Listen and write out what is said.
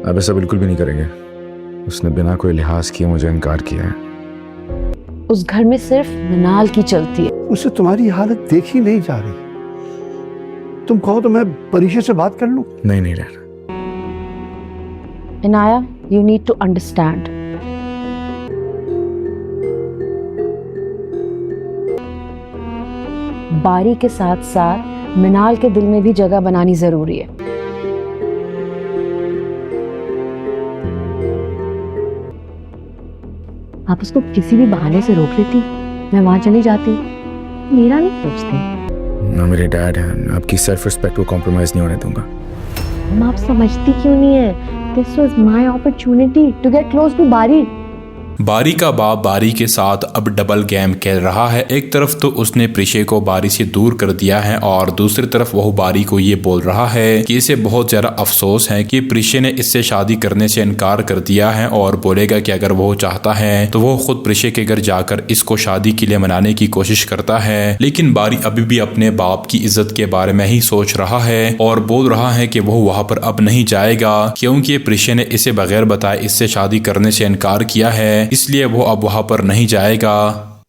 अब ऐसा बिल्कुल भी नहीं करेंगे। उसने बिना कोई लिहाज किए मुझे इनकार किया है। उस घर में सिर्फ मिनाल की चलती है। उससे तुम्हारी हालत देखी नहीं जा रही। तुम कहो तो मैं परीक्षा से बात कर लूं? नहीं नहीं रहना। Inaya, you need to understand. बारी के साथ साथ मिनाल के दिल में भी जगह बनानी जरूरी है। आप उसको किसी भी बहाने से रोक लेती, मैं वहां चली जाती, मेरा नहीं सोचती। ना मेरे डैड हैं, मैं आपकी सेल्फ रिस्पेक्ट को कॉम्प्रोमाइज नहीं होने दूंगा। आप समझती क्यों नहीं है? This was my opportunity to get close to बारी। बारी का बाप बारी के साथ अब डबल गेम खेल रहा है। एक तरफ तो उसने प्रिशे को बारी से दूर कर दिया है और दूसरी तरफ वो बारी को ये बोल रहा है कि इसे बहुत ज़्यादा अफसोस है कि प्रिशे ने इससे शादी करने से इनकार कर दिया है और बोलेगा कि अगर वो चाहता है तो वो खुद प्रिशे के घर जाकर इसको शादी के लिए मनाने की कोशिश करता है। लेकिन बारी अभी भी अपने बाप की इज्जत के बारे में ही सोच रहा है और बोल रहा है कि वो वहाँ पर अब नहीं जाएगा क्योंकि प्रिशे ने इसे बगैर बताए इससे शादी करने से इनकार किया है, इसलिए वो अब वहां पर नहीं जाएगा।